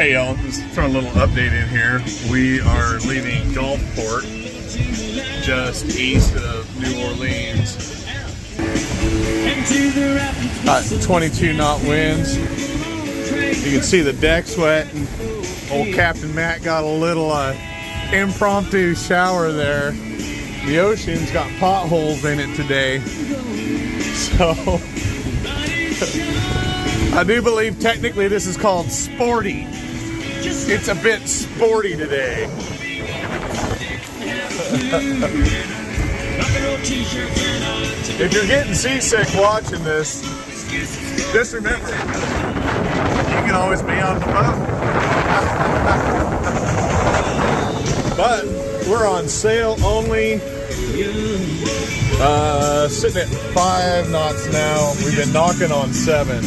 Hey y'all, just throwing a little update in here. We are leaving Gulfport, just east of New Orleans. 22 knot winds. You can see the deck sweating. Old Captain Matt got a little impromptu shower there. The ocean's got potholes in it today. So I do believe technically this is called sporty. It's a bit sporty today. If you're getting seasick watching this, just remember, you can always be on the boat. But we're on sail only, sitting at 5 knots now. We've been knocking on 7.